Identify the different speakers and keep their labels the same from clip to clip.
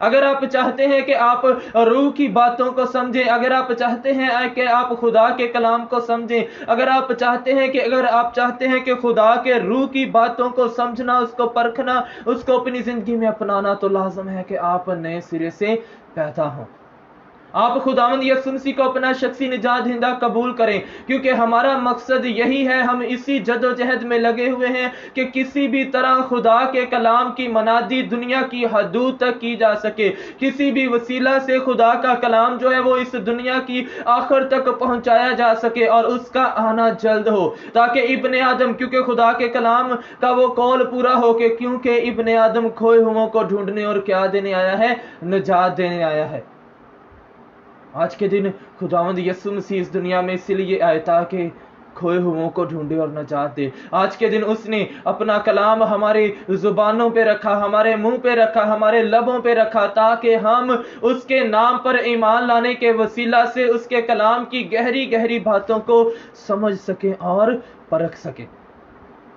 Speaker 1: اگر آپ چاہتے ہیں کہ آپ روح کی باتوں کو سمجھیں، اگر آپ چاہتے ہیں کہ آپ خدا کے کلام کو سمجھیں، اگر آپ چاہتے ہیں کہ خدا کے روح کی باتوں کو سمجھنا، اس کو پرکھنا، اس کو اپنی زندگی میں اپنانا، تو لازم ہے کہ آپ نئے سرے سے پیدا ہوں، آپ خداوند یسوع مسیح کو اپنا شخصی نجات دہندہ قبول کریں، کیونکہ ہمارا مقصد یہی ہے، ہم اسی جد و جہد میں لگے ہوئے ہیں کہ کسی بھی طرح خدا کے کلام کی منادی دنیا کی حدود تک کی جا سکے، کسی بھی وسیلہ سے خدا کا کلام جو ہے وہ اس دنیا کی آخر تک پہنچایا جا سکے اور اس کا آنا جلد ہو، تاکہ ابن آدم، کیونکہ خدا کے کلام کا وہ قول پورا ہو کہ کیونکہ ابن آدم کھوئے ہوئوں کو ڈھونڈنے اور کیا دینے آیا ہے؟ نجات دینے آیا ہے۔ آج کے دن خداوند یسوع مسیح اس دنیا میں اس لیے آئے تاکہ کھوئے ہوئوں کو ڈھونڈے اور نجات دے۔ آج کے دن اس نے اپنا کلام ہماری زبانوں پہ رکھا، ہمارے منہ پہ رکھا، ہمارے لبوں پہ رکھا، تاکہ ہم اس کے نام پر ایمان لانے کے وسیلہ سے اس کے کلام کی گہری گہری باتوں کو سمجھ سکیں اور پرکھ سکیں۔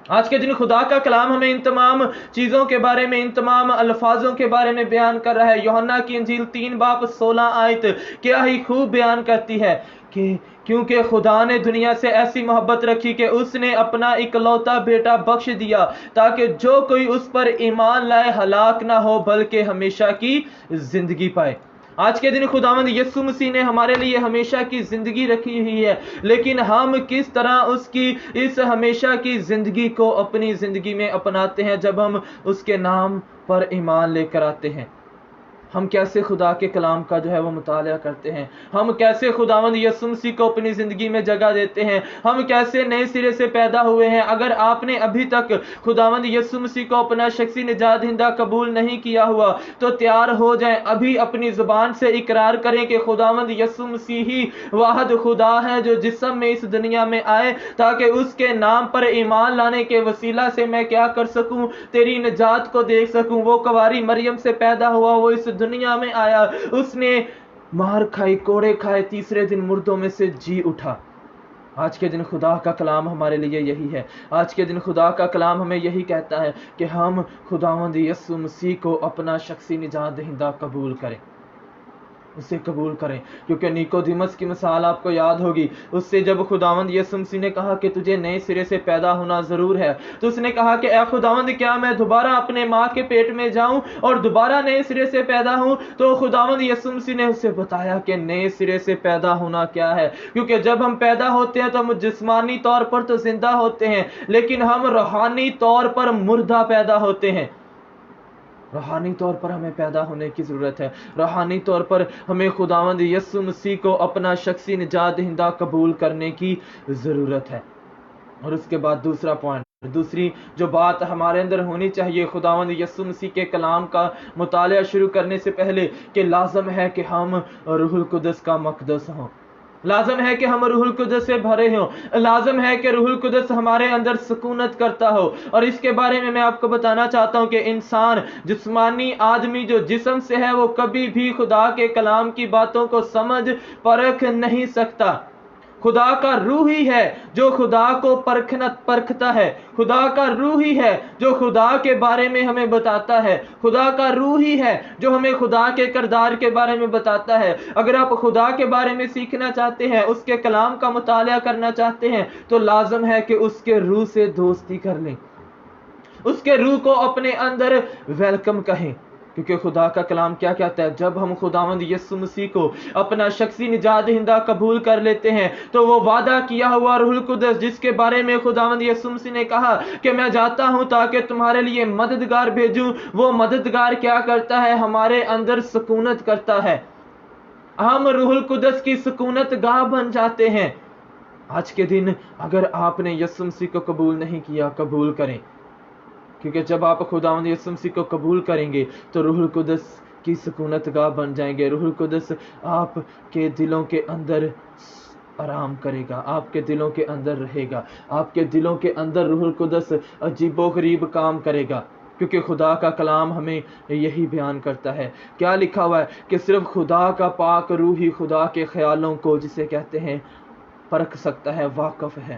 Speaker 1: آج کے دن خدا کا کلام ہمیں ان تمام چیزوں کے بارے میں، ان تمام الفاظوں کے بارے میں بیان کر رہا ہے۔ یوحنا کی انجیل 3:16 آیت کیا ہی خوب بیان کرتی ہے کہ کیونکہ خدا نے دنیا سے ایسی محبت رکھی کہ اس نے اپنا اکلوتا بیٹا بخش دیا، تاکہ جو کوئی اس پر ایمان لائے ہلاک نہ ہو بلکہ ہمیشہ کی زندگی پائے۔ آج کے دن خداوند یسوع مسیح نے ہمارے لیے ہمیشہ کی زندگی رکھی ہوئی ہے، لیکن ہم کس طرح اس ہمیشہ کی زندگی کو اپنی زندگی میں اپناتے ہیں جب ہم اس کے نام پر ایمان لے کر آتے ہیں؟ ہم کیسے خدا کے کلام کا جو ہے وہ مطالعہ کرتے ہیں؟ ہم کیسے خداوند یسوع مسیح کو اپنی زندگی میں جگہ دیتے ہیں؟ ہم کیسے نئے سرے سے پیدا ہوئے ہیں؟ اگر آپ نے ابھی تک خداوند یسوع مسیح کو اپنا شخصی نجات دہندہ قبول نہیں کیا ہوا تو تیار ہو جائیں، ابھی اپنی زبان سے اقرار کریں کہ خداوند یسوع مسیح ہی واحد خدا ہے جو جسم میں اس دنیا میں آئے، تاکہ اس کے نام پر ایمان لانے کے وسیلہ سے میں کیا کر سکوں؟ تیری نجات کو دیکھ سکوں۔ وہ کنواری مریم سے پیدا ہوا، وہ اس دنیا میں آیا، اس نے مار کھائی، کوڑے کھائے، تیسرے دن مردوں میں سے جی اٹھا۔ آج کے دن خدا کا کلام ہمارے لیے یہی ہے۔ آج کے دن خدا کا کلام ہمیں یہی کہتا ہے کہ ہم خداوند یسوع مسیح کو اپنا شخصی نجات دہندہ قبول کریں، اسے قبول کریں، کیونکہ نیکودیمس کی مثال آپ کو یاد ہوگی۔ اس سے جب خداوند یسوع مسیح نے کہا کہ تجھے نئے سرے سے پیدا ہونا ضرور ہے، تو اس نے کہا کہ اے خداوند، کیا میں دوبارہ اپنے ماں کے پیٹ میں جاؤں اور دوبارہ نئے سرے سے پیدا ہوں؟ تو خداوند یسوع مسیح نے اسے بتایا کہ نئے سرے سے پیدا ہونا کیا ہے، کیونکہ جب ہم پیدا ہوتے ہیں تو ہم جسمانی طور پر تو زندہ ہوتے ہیں، لیکن ہم روحانی طور پر مردہ پیدا ہوتے ہیں۔ روحانی طور پر ہمیں پیدا ہونے کی ضرورت ہے۔ روحانی طور پر ہمیں خداوند یسوع مسیح کو اپنا شخصی نجات دہندہ قبول کرنے کی ضرورت ہے۔ اور اس کے بعد دوسرا پوائنٹ، دوسری جو بات ہمارے اندر ہونی چاہیے خداوند یسوع مسیح کے کلام کا مطالعہ شروع کرنے سے پہلے، کہ لازم ہے کہ ہم روح القدس کا مقدس ہوں۔ لازم ہے کہ ہم روح القدس سے بھرے ہوں۔ لازم ہے کہ روح القدس ہمارے اندر سکونت کرتا ہو۔ اور اس کے بارے میں آپ کو بتانا چاہتا ہوں کہ انسان، جسمانی آدمی جو جسم سے ہے، وہ کبھی بھی خدا کے کلام کی باتوں کو سمجھ پرکھ نہیں سکتا۔ خدا کا روح ہی ہے جو خدا کو پرکھتا ہے۔ خدا کا روح ہی ہے جو خدا کے بارے میں ہمیں بتاتا ہے۔ خدا کا روح ہی ہے جو ہمیں خدا کے کردار کے بارے میں بتاتا ہے۔ اگر آپ خدا کے بارے میں سیکھنا چاہتے ہیں، اس کے کلام کا مطالعہ کرنا چاہتے ہیں، تو لازم ہے کہ اس کے روح سے دوستی کر لیں، اس کے روح کو اپنے اندر ویلکم کہیں، کیونکہ خدا کا کلام کیا کہتا ہے؟ جب ہم خداوند یسوع مسیح کو اپنا شخصی نجات دہندہ قبول کر لیتے ہیں تو وہ وعدہ کیا ہوا روح القدس، جس کے بارے میں خداوند یسوع مسیح نے کہا کہ میں جاتا ہوں تاکہ تمہارے لیے مددگار بھیجوں، وہ مددگار کیا کرتا ہے؟ ہمارے اندر سکونت کرتا ہے۔ ہم روح القدس کی سکونت گاہ بن جاتے ہیں۔ آج کے دن اگر آپ نے یسوع مسیح کو قبول نہیں کیا، قبول کریں، کیونکہ جب آپ خداوند یسوع مسیح کو قبول کریں گے تو روح القدس کی سکونت گاہ بن جائیں گے۔ روح القدس آپ کے دلوں کے اندر آرام کرے گا، آپ کے دلوں کے اندر رہے گا، آپ کے دلوں کے اندر روح القدس عجیب و غریب کام کرے گا، کیونکہ خدا کا کلام ہمیں یہی بیان کرتا ہے۔ کیا لکھا ہوا ہے کہ صرف خدا کا پاک روح ہی خدا کے خیالوں کو، جسے کہتے ہیں، پرکھ سکتا ہے، واقف ہے۔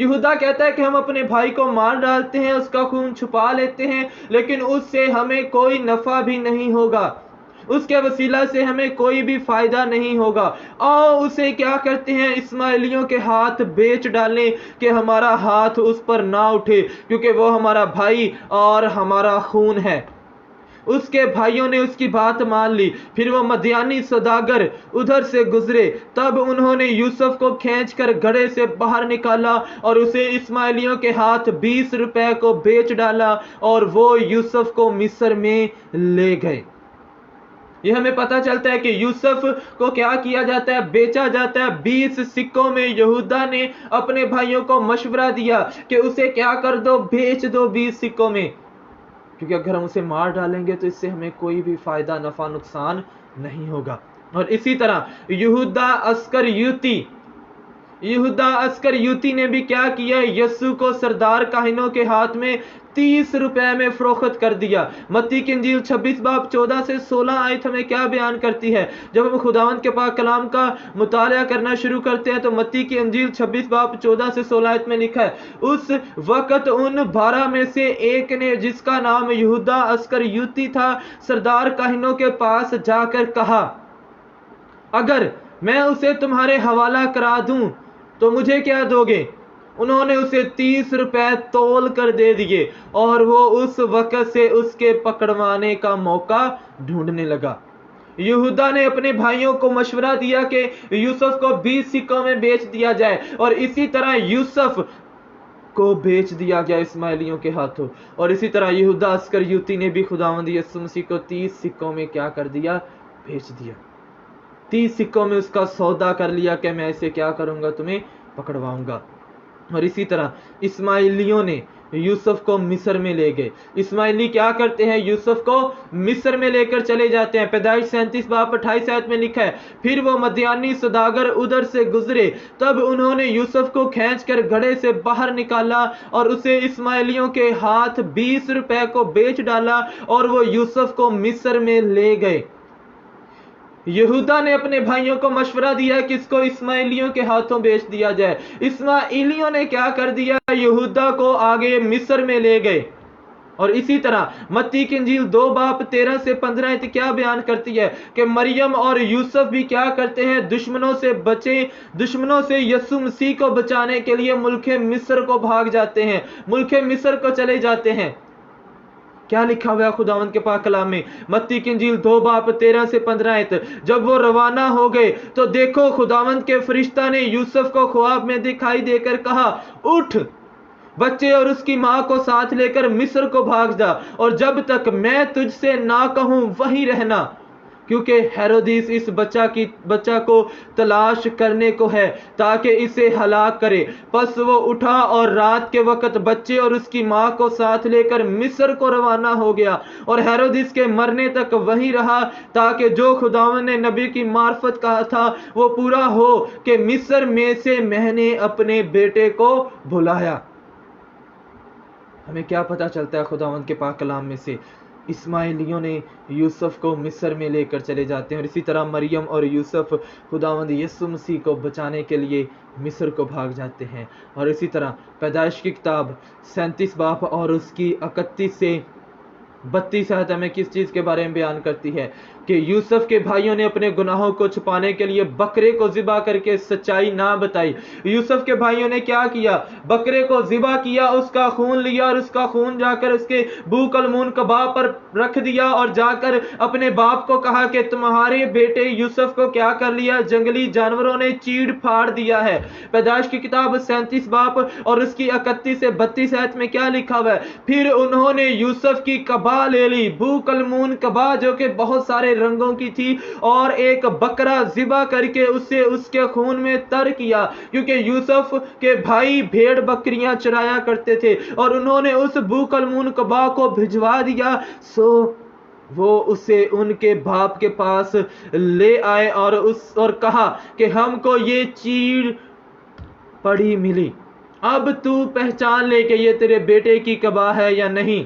Speaker 1: یہودا کہتا ہے کہ ہم اپنے بھائی کو مار ڈالتے ہیں، اس کا خون چھپا لیتے ہیں، لیکن اس سے ہمیں کوئی نفع بھی نہیں ہوگا، اس کے وسیلہ سے ہمیں کوئی بھی فائدہ نہیں ہوگا۔ آؤ اسے کیا کرتے ہیں، اسماعیلیوں کے ہاتھ بیچ ڈالیں کہ ہمارا ہاتھ اس پر نہ اٹھے، کیونکہ وہ ہمارا بھائی اور ہمارا خون ہے۔ اس کے بھائیوں نے اس کی بات مان لی۔ پھر وہ مدیانی سوداگر ادھر سے گزرے، تب انہوں نے یوسف کو کھینچ کر گڑھے سے باہر نکالا اور اسے اسماعیلیوں کے ہاتھ 20 روپے کو بیچ ڈالا، اور وہ یوسف کو مصر میں لے گئے۔ یہ ہمیں پتا چلتا ہے کہ یوسف کو کیا کیا جاتا ہے، بیچا جاتا ہے 20 سکوں میں۔ یہودا نے اپنے بھائیوں کو مشورہ دیا کہ اسے کیا کر دو، بیچ دو 20 سکوں میں، کیونکہ اگر ہم اسے مار ڈالیں گے تو اس سے ہمیں کوئی بھی فائدہ، نفع، نقصان نہیں ہوگا۔ اور اسی طرح یہودا اسکریوتی نے بھی کیا کیا، یسوع کو سردار کاہنوں کے ہاتھ میں 30 روپے میں فروخت کر دیا۔ متی کی انجیل 26 باب 14 سے 16 آیت ہمیں کیا بیان کرتی ہے؟ جب ہم خداوند کے پاک کلام کا مطالعہ کرنا شروع کرتے ہیں تو متی کی انجیل 26 باب 14 سے 16 آیت میں لکھا ہے، اس وقت ان 12 میں سے ایک نے، جس کا نام یہودا اسکریوتی تھا، سردار کاہنوں کے پاس جا کر کہا، اگر میں اسے تمہارے حوالہ کرا دوں تو مجھے کیا دو گے؟ انہوں نے اسے 30 روپے تول کر دے دیے، اور وہ اس وقت سے اس کے پکڑوانے کا موقع ڈھونڈنے لگا۔ یہودا نے اپنے بھائیوں کو مشورہ دیا کہ یوسف کو 20 سکوں میں بیچ دیا جائے، اور اسی طرح یوسف کو بیچ دیا گیا اسماعیلیوں کے ہاتھوں۔ اور اسی طرح یہودا اسکریوتی نے بھی خداوند یسوع مسیح کو 30 سکوں میں کیا کر دیا؟ بیچ دیا۔ 30 سکوں میں اس کا سودا کر لیا کہ میں اسے کیا کروں گا، تمہیں پکڑواؤں گا۔ اور اسی طرح اسماعیلیوں نے یوسف کو مصر میں لے گئے۔ اسماعیلی کیا کرتے ہیں؟ یوسف کو مصر میں لے کر چلے جاتے ہیں۔ پیدائش 37 باب 28 آیت میں لکھا ہے، پھر وہ مدیانی سوداگر ادھر سے گزرے، تب انہوں نے یوسف کو کھینچ کر گڑھے سے باہر نکالا اور اسے اسماعیلیوں کے ہاتھ 20 روپے کو بیچ ڈالا، اور وہ یوسف کو مصر میں لے گئے۔ یہودا نے اپنے بھائیوں کو مشورہ دیا کہ اس کو اسماعیلیوں کے ہاتھوں بیچ دیا جائے۔ اسماعیلیوں نے کیا کر دیا؟ یہودا کو آگے مصر میں لے گئے۔ اور اسی طرح متی کی انجیل 2 باب 13 سے 15 کیا بیان کرتی ہے کہ مریم اور یوسف بھی کیا کرتے ہیں؟ دشمنوں سے یسوع مسیح کو بچانے کے لیے ملک مصر کو بھاگ جاتے ہیں، ملک مصر کو چلے جاتے ہیں۔ کیا لکھا ہوا ہے خداوند کے پاک کلام میں؟ متی کی انجیل 2 باب 13 سے 15 آیت، جب وہ روانہ ہو گئے تو دیکھو خداوند کے فرشتہ نے یوسف کو خواب میں دکھائی دے کر کہا، اٹھ، بچے اور اس کی ماں کو ساتھ لے کر مصر کو بھاگ جا، اور جب تک میں تجھ سے نہ کہوں وہیں رہنا، کیونکہ ہیرودیس اس بچہ کو تلاش کرنے کو ہے تاکہ اسے ہلاک کرے۔ پس وہ اٹھا اور رات کے وقت بچے اور اس کی ماں کو ساتھ لے کر مصر کو روانہ ہو گیا، اور ہیرودیس کے مرنے تک وہیں رہا، تاکہ جو خداوند نے نبی کی معرفت کہا تھا وہ پورا ہو کہ مصر میں سے میں نے اپنے بیٹے کو بلایا۔ ہمیں کیا پتا چلتا ہے خداوند کے پاک کلام میں سے؟ اسماعیلیوں نے یوسف کو مصر میں لے کر چلے جاتے ہیں، اور اسی طرح مریم اور یوسف خداوند یسوع مسیح کو بچانے کے لیے مصر کو بھاگ جاتے ہیں۔ اور اسی طرح پیدائش کی کتاب 37 باب اور اس کی 31 سے 32 آیت ہمیں کس چیز کے بارے میں بیان کرتی ہے؟ کہ یوسف کے بھائیوں نے اپنے گناہوں کو چھپانے کے لیے بکرے کو ذبح کر کے سچائی نہ بتائی۔ یوسف کے بھائیوں نے کیا کیا؟ بکرے کو ذبح کیا، اس کا خون لیا، اور اس کا خون جا کر اس کے بوک المون کباب پر رکھ دیا، اور جا کر اپنے باپ کو کہا کہ تمہارے بیٹے یوسف کو کیا کر لیا؟ جنگلی جانوروں نے چیڑ پھاڑ دیا ہے۔ پیدائش کی کتاب 37 باب اور اس کی 31 سے 32 آیت میں کیا لکھا ہوا ہے؟ پھر انہوں نے یوسف کی کبا لے لی، بوک المون کبا، جو کہ بہت سارے رنگوں کی تھی، اور ایک بکرا ذبح کر کے اسے اس کے خون میں تر کیا، کیونکہ یوسف کے بھائی بھیڑ بکریاں چرایا کرتے تھے، اور انہوں نے اس بوک المون کبا کو بھجوا دیا۔ سو وہ اسے ان کے باپ کے پاس لے آئے اور کہا کہ ہم کو یہ چیڑ پڑی ملی، اب تو پہچان لے کہ یہ تیرے بیٹے کی کبا ہے یا نہیں۔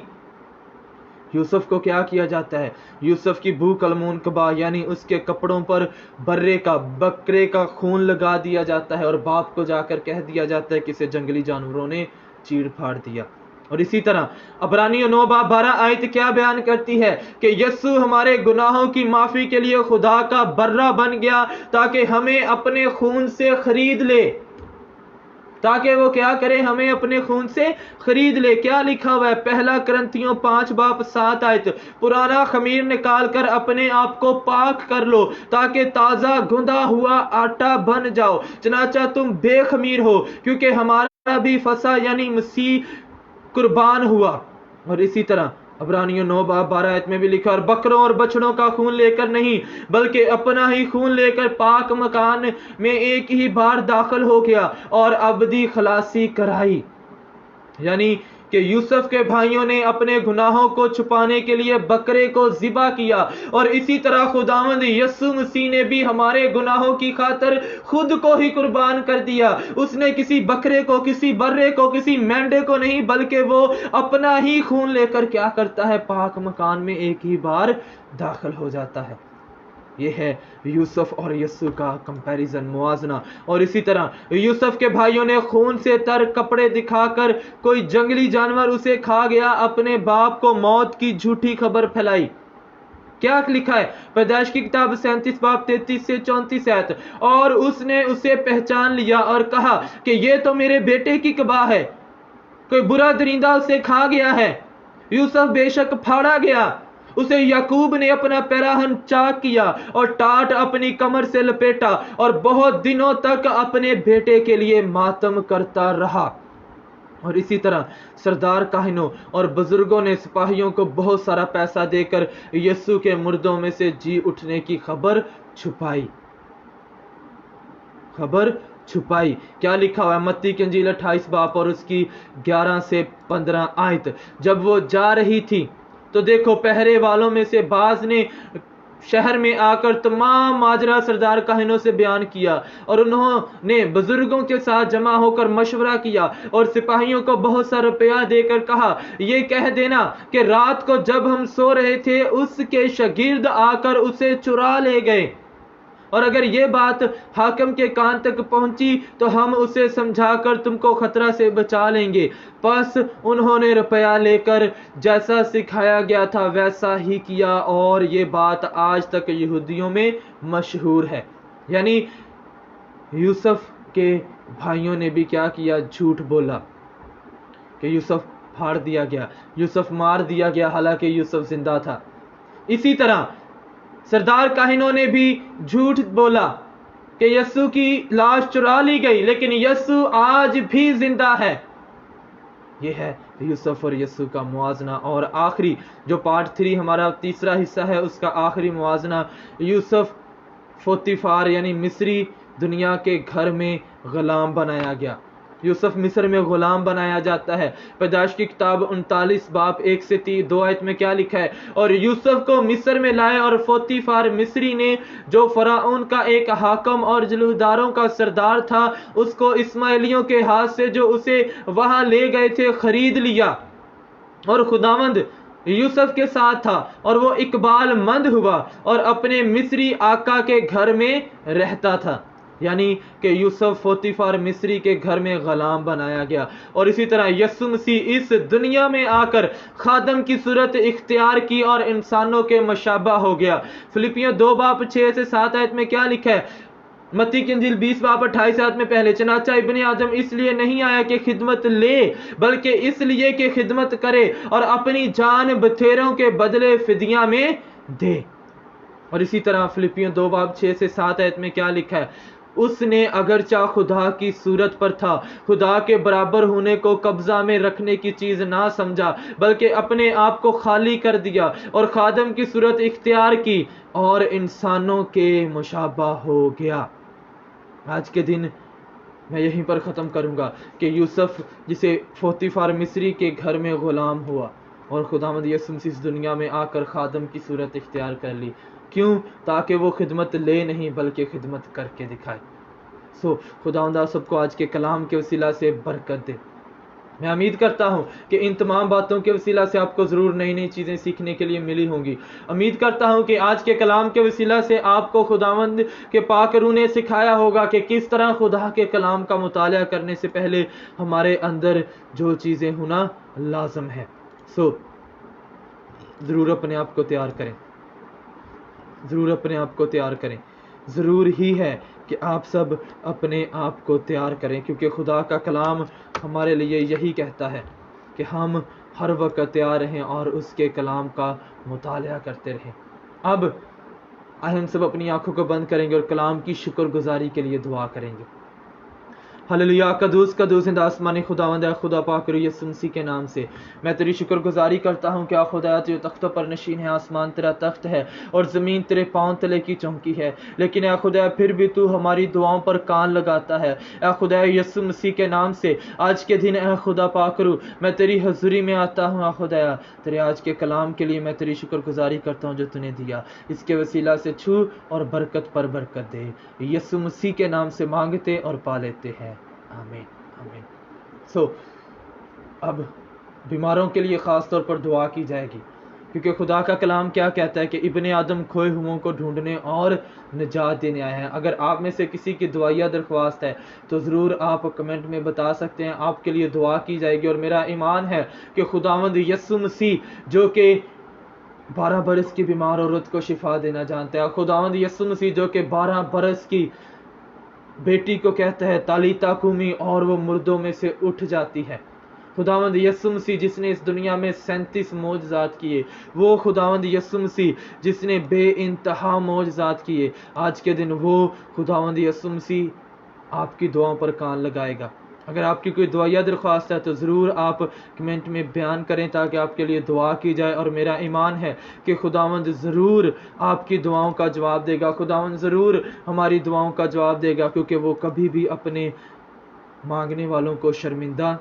Speaker 1: یوسف کو کیا کیا جاتا ہے؟ یوسف کی بو کلمون کبا یعنی اس کے کپڑوں پر بکرے کا خون لگا دیا جاتا ہے اور باپ کو جا کر کہہ دیا جاتا ہے کہ اسے جنگلی جانوروں نے چیڑ پھاڑ دیا۔ اور اسی طرح عبرانیوں 9:12 آیت کیا بیان کرتی ہے کہ یسوع ہمارے گناہوں کی معافی کے لیے خدا کا برہ بن گیا تاکہ ہمیں اپنے خون سے خرید لے، تاکہ وہ کیا کرے؟ ہمیں اپنے خون سے خرید لے۔ کیا لکھا ہوا ہے؟ پہلا کرنتھیوں 5:7 آیت، پرانا خمیر نکال کر اپنے آپ کو پاک کر لو تاکہ تازہ گندھا ہوا آٹا بن جاؤ، چنانچہ تم بے خمیر ہو کیونکہ ہمارا بھی فسح یعنی مسیح قربان ہوا۔ اور اسی طرح عبرانیوں 9:12 آیت میں بھی لکھا، اور بکروں اور بچڑوں کا خون لے کر نہیں بلکہ اپنا ہی خون لے کر پاک مکان میں ایک ہی بار داخل ہو گیا اور ابدی خلاصی کرائی۔ یعنی کہ یوسف کے بھائیوں نے اپنے گناہوں کو چھپانے کے لیے بکرے کو ذبح کیا، اور اسی طرح خداوند یسوع مسیح نے بھی ہمارے گناہوں کی خاطر خود کو ہی قربان کر دیا۔ اس نے کسی بکرے کو، کسی برے کو، کسی مینڈے کو نہیں، بلکہ وہ اپنا ہی خون لے کر کیا کرتا ہے؟ پاک مکان میں ایک ہی بار داخل ہو جاتا ہے۔ یہ ہے یوسف اور یسوع کا کمپیریزن، موازنہ۔ اور اسی طرح یوسف کے بھائیوں نے خون سے تر کپڑے دکھا کر کوئی جنگلی جانور اسے کھا گیا اپنے باپ کو موت کی جھوٹی خبر پھیلائی۔ کیا لکھا ہے؟ پیدائش کی کتاب 37:33-34 آیت، اور اس نے اسے پہچان لیا اور کہا کہ یہ تو میرے بیٹے کی کباہ ہے، کوئی برا درندہ اسے کھا گیا ہے۔ یوسف بے شک پھاڑا گیا، اسے یعقوب نے اپنا پیراہن چاک کیا اور ٹاٹ اپنی کمر سے لپیٹا اور بہت دنوں تک اپنے بیٹے کے لیے ماتم کرتا رہا۔ اور اسی طرح سردار کاہنوں اور بزرگوں نے سپاہیوں کو بہت سارا پیسہ دے کر یسوع کے مردوں میں سے جی اٹھنے کی خبر چھپائی۔ کیا لکھا ہوا ہے؟ متی کی انجیل 28 باب اور اس کی 11 سے 15 آیت، جب وہ جا رہی تھی تو دیکھو پہرے والوں میں سے بعض نے شہر میں آ کر تمام ماجرا سردار کاہنوں سے بیان کیا، اور انہوں نے بزرگوں کے ساتھ جمع ہو کر مشورہ کیا اور سپاہیوں کو بہت سا روپیہ دے کر کہا، یہ کہہ دینا کہ رات کو جب ہم سو رہے تھے اس کے شاگرد آ کر اسے چرا لے گئے، اور اگر یہ بات حاکم کے کان تک پہنچی تو ہم اسے سمجھا کر تم کو خطرہ سے بچا لیں گے۔ پس انہوں نے روپیہ لے کر جیسا سکھایا گیا تھا ویسا ہی کیا، اور یہ بات آج تک یہودیوں میں مشہور ہے۔ یعنی یوسف کے بھائیوں نے بھی کیا کیا؟ جھوٹ بولا کہ یوسف پھاڑ دیا گیا، یوسف مار دیا گیا، حالانکہ یوسف زندہ تھا۔ اسی طرح سردار کاہنوں نے بھی جھوٹ بولا کہ یسوع کی لاش چرا لی گئی، لیکن یسوع آج بھی زندہ ہے۔ یہ ہے یوسف اور یسوع کا موازنہ۔ اور آخری جو پارٹ 3 ہمارا تیسرا حصہ ہے، اس کا آخری موازنہ، یوسف پوتیفار یعنی مصری دنیا کے گھر میں غلام بنایا گیا۔ یوسف مصر میں غلام بنایا جاتا ہے۔ پیدائش کی کتاب 39 باب 1 سے 2 آیت میں کیا لکھا ہے؟ اور یوسف کو مصر میں لائے، اور پوتیفار مصری نے جو فرعون کا ایک حاکم اور جلوداروں کا سردار تھا، اس کو اسماعیلیوں کے ہاتھ سے جو اسے وہاں لے گئے تھے خرید لیا، اور خداوند یوسف کے ساتھ تھا اور وہ اقبال مند ہوا اور اپنے مصری آقا کے گھر میں رہتا تھا۔ یعنی کہ یوسف پوتیفار مصری کے گھر میں غلام بنایا گیا۔ اور اسی طرح یسوع مسیح اس دنیا میں آ کر خادم کی صورت اختیار کی اور انسانوں کے مشابہ ہو گیا۔ فلپیوں 2 باب 6 سے 7 آیت میں کیا لکھا ہے؟ متی کی انجیل 20 باب 28 آیت میں پہلے، چنانچہ ابن آدم اس لیے نہیں آیا کہ خدمت لے، بلکہ اس لیے کہ خدمت کرے اور اپنی جان بتھیروں کے بدلے فدیہ میں دے۔ اور اسی طرح فلپیوں 2 باب 6 سے 7 آیت میں کیا لکھا ہے؟ اس نے اگرچہ خدا کی صورت پر تھا، خدا کے برابر ہونے کو قبضہ میں رکھنے کی چیز نہ سمجھا، بلکہ اپنے آپ کو خالی کر دیا اور خادم کی صورت اختیار کی اور انسانوں کے مشابہ ہو گیا۔ آج کے دن میں یہیں پر ختم کروں گا کہ یوسف جسے پوتیفار مصری کے گھر میں غلام ہوا، اور خداوند یسوع مسیح اس دنیا میں آ کر خادم کی صورت اختیار کر لی۔ کیوں؟ تاکہ وہ خدمت لے نہیں بلکہ خدمت کر کے دکھائے۔ خداوند آپ سب کو آج کے کلام کے وسیلہ سے برکت دے۔ میں امید کرتا ہوں کہ ان تمام باتوں کے وسیلہ سے آپ کو ضرور نئی نئی چیزیں سیکھنے کے لیے ملی ہوں گی. امید کرتا ہوں کہ آج کے کلام کے وسیلہ سے آپ کو خداوند کے پاک روح نے سکھایا ہوگا کہ کس طرح خدا کے کلام کا مطالعہ کرنے سے پہلے ہمارے اندر جو چیزیں ہونا لازم ہے. ضرور اپنے آپ کو تیار کریں, ضرور اپنے آپ کو تیار کریں. ضرور ہی ہے کہ آپ سب اپنے آپ کو تیار کریں, کیونکہ خدا کا کلام ہمارے لیے یہی کہتا ہے کہ ہم ہر وقت تیار رہیں اور اس کے کلام کا مطالعہ کرتے رہیں. اب ہم سب اپنی آنکھوں کو بند کریں گے اور کلام کی شکر گزاری کے لیے دعا کریں گے. ہلیلویا. قدوس قدوس اند آسمانی خداوند, خدا پاک رو یسوع مسیح کے نام سے میں تیری شکر گزاری کرتا ہوں کہ خدا جو تختوں پر نشین ہے, آسمان تیرا تخت ہے اور زمین تیرے پاؤں تلے کی چونکی ہے, لیکن اے خدا پھر بھی تو ہماری دعاؤں پر کان لگاتا ہے. اے خدا یسوع مسیح کے نام سے آج کے دن اے خدا پاک رو میں تیری حضوری میں آتا ہوں. اے خدا تیرے آج کے کلام کے لیے میں تیری شکر گزاری کرتا ہوں جو تو نے دیا, اس کے وسیلہ سے چھو اور برکت پر برکت دے. یسوع مسیح کے نام سے مانگتے اور پا لیتے ہیں, آمین آمین. اب بیماروں کے لیے خاص طور پر دعا کی جائے گی, کیونکہ خدا کا کلام کیا کہتا ہے کہ ابن آدم کھوئے ہوئوں کو ڈھونڈنے اور نجات دینے آئے ہیں. اگر آپ میں سے کسی کی دعائیہ درخواست ہے تو ضرور آپ کمنٹ میں بتا سکتے ہیں, آپ کے لیے دعا کی جائے گی. اور میرا ایمان ہے کہ خداوند یسوع مسیح جو کہ 12 برس کی بیمار عورت کو شفا دینا جانتا ہے, خداوند یسوع مسیح جو کہ 12 برس کی بیٹی کو کہتا ہے تالیتا کومی اور وہ مردوں میں سے اٹھ جاتی ہے, خداوند یسوع مسیح جس نے اس دنیا میں 37 معجزات کیے, وہ خداوند یسوع مسیح جس نے بے انتہا معجزات کیے, آج کے دن وہ خداوند یسوع مسیح آپ کی دعاؤں پر کان لگائے گا. اگر آپ کی کوئی دعائیہ درخواست ہے تو ضرور آپ کمنٹ میں بیان کریں تاکہ آپ کے لیے دعا کی جائے. اور میرا ایمان ہے کہ خداوند ضرور آپ کی دعاؤں کا جواب دے گا, خداوند ضرور ہماری دعاؤں کا جواب دے گا, کیونکہ وہ کبھی بھی اپنے مانگنے والوں کو شرمندہ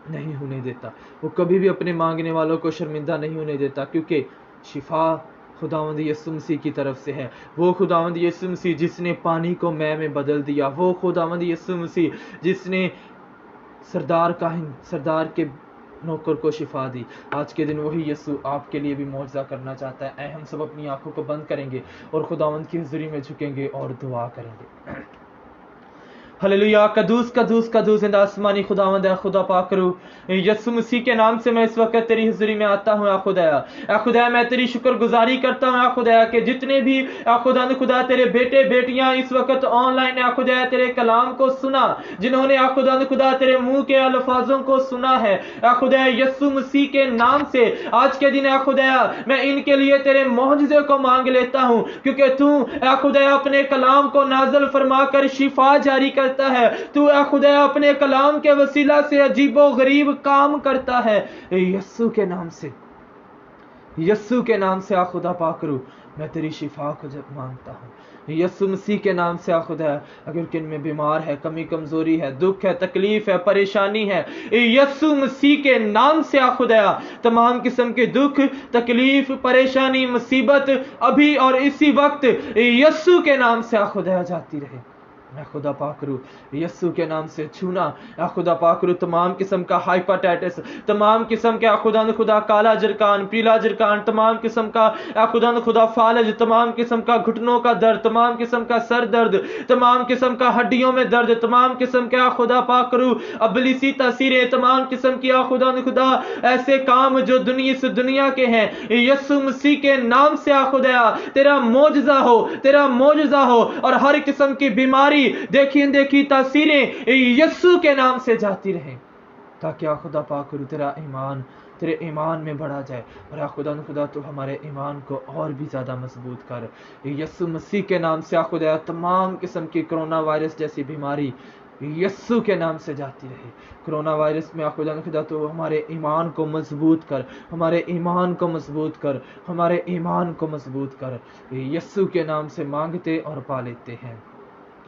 Speaker 1: نہیں ہونے دیتا, وہ کبھی بھی اپنے مانگنے والوں کو شرمندہ نہیں ہونے دیتا, کیونکہ شفا خداوند یسوع مسیح کی طرف سے ہے. وہ خداوند یسوع مسیح جس نے پانی کو مے میں بدل دیا, وہ خداوند یسوع مسیح جس نے سردار کے نوکر کو شفا دی, آج کے دن وہی یسوع آپ کے لیے بھی معجزہ کرنا چاہتا ہے. ہم سب اپنی آنکھوں کو بند کریں گے اور خداوند کی حضوری میں جھکیں گے اور دعا کریں گے. ہلیلویا. قدوس قدوس قدوس اند آسمانی خداوند اے خدا پاک رو یسوع مسیح کے نام سے میں اس وقت تیری حضوری میں آتا ہوں. اے خدا میں تیری شکر گزاری کرتا ہوں اے خدا کہ جتنے بھی اے خدا تیرے بیٹے بیٹیاں اس وقت آن لائن اے خدا تیرے کلام کو سنا, جنہوں نے اے خدا تیرے منہ کے الفاظوں کو سنا ہے, اے خدا یسوع مسیح کے نام سے آج کے دن اے خدا میں ان کے لیے تیرے معجزے کو مانگ لیتا ہوں, کیونکہ تو اے خدا اپنے کلام کو نازل فرما کر شفا جاری کر ہے. تو اے خدا اپنے کلام کے وسیلہ سے عجیب و غریب کام کرتا ہے. یسوع کے نام سے, یسوع کے نام سے اے خدا پاک رو میں تیری شفا کو جب مانگتا ہوں. یسوع مسیح کے نام سے اے خدا اگر کن میں بیمار ہے, کمی کمزوری ہے, دکھ ہے, تکلیف ہے, پریشانی ہے, یسوع مسیح کے نام سے اے خدا تمام قسم کے دکھ, تکلیف, پریشانی, مصیبت ابھی اور اسی وقت یسوع کے نام سے اے خدا جاتی رہے. اے خدا پاک رو یسوع کے نام سے چھونا, اے خدا پاک رو تمام قسم کا ہائپرٹائٹس, تمام قسم کے اے خدا کالا جرکان, پیلا جرکان, تمام قسم کا اے خدا فالج, تمام قسم کا گھٹنوں کا درد, تمام قسم کا سر درد, تمام قسم کا ہڈیوں میں درد, تمام قسم کے اے خدا پاک رو ابلیسی تاثیریں, تمام قسم کی اے خدا ایسے کام جو اس دنیا کے ہیں, یسوع مسیح کے نام سے اے خدا تیرا معجزہ ہو, تیرا معجزہ ہو, اور ہر قسم کی بیماری دیکھی دیکھی تاثیریں یسوع کے نام سے جاتی رہیں, تاکہ اے خدا پاک تیرا ایمان تیرے ایمان میں بڑھا جائے. اور اے خدا تو ہمارے ایمان کو اور بھی زیادہ مضبوط کر. یسوع مسیح کے نام سے اے خدا تمام قسم کی کرونا وائرس جیسی بیماری یسوع کے نام سے جاتی رہے. کرونا وائرس میں خدا تو ہمارے ایمان کو مضبوط کر, ہمارے ایمان کو مضبوط کر, ہمارے ایمان کو مضبوط کر. یسوع کے نام سے مانگتے اور پا لیتے ہیں,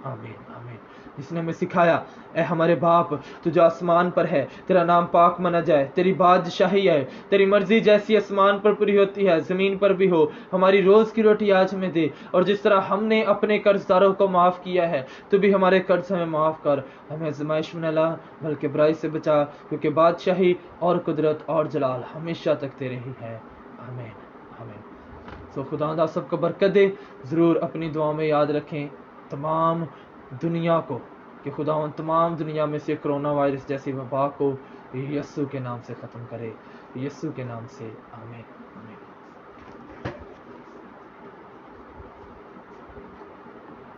Speaker 1: آمین آمین. جس نے ہمیں سکھایا اے ہمارے باپ تو جو آسمان پر ہے تیرا نام پاک مانا جائے، تیری بادشاہی ہے، تیری مرضی جیسی آسمان پر پوری ہوتی ہے زمین پر بھی ہو، ہماری روز کی روٹی آج ہمیں دے، اور جس طرح ہم نے اپنے قرض داروں کو معاف کیا ہے تو بھی ہمارے قرض ہمیں معاف کر، ہمیں آزمائش میں نہ لا بلکہ برائی سے بچا، کیونکہ بادشاہی اور قدرت اور جلال ہمیشہ تک تیرے ہی ہے، آمین آمین۔ خدا سب کو برکت دے۔ ضرور اپنی دعاؤں میں یاد رکھیں تمام دنیا کو کہ خدا تمام دنیا میں سے کرونا وائرس جیسی وبا کو یسوع کے نام سے ختم کرے، یسوع کے نام سے آمین۔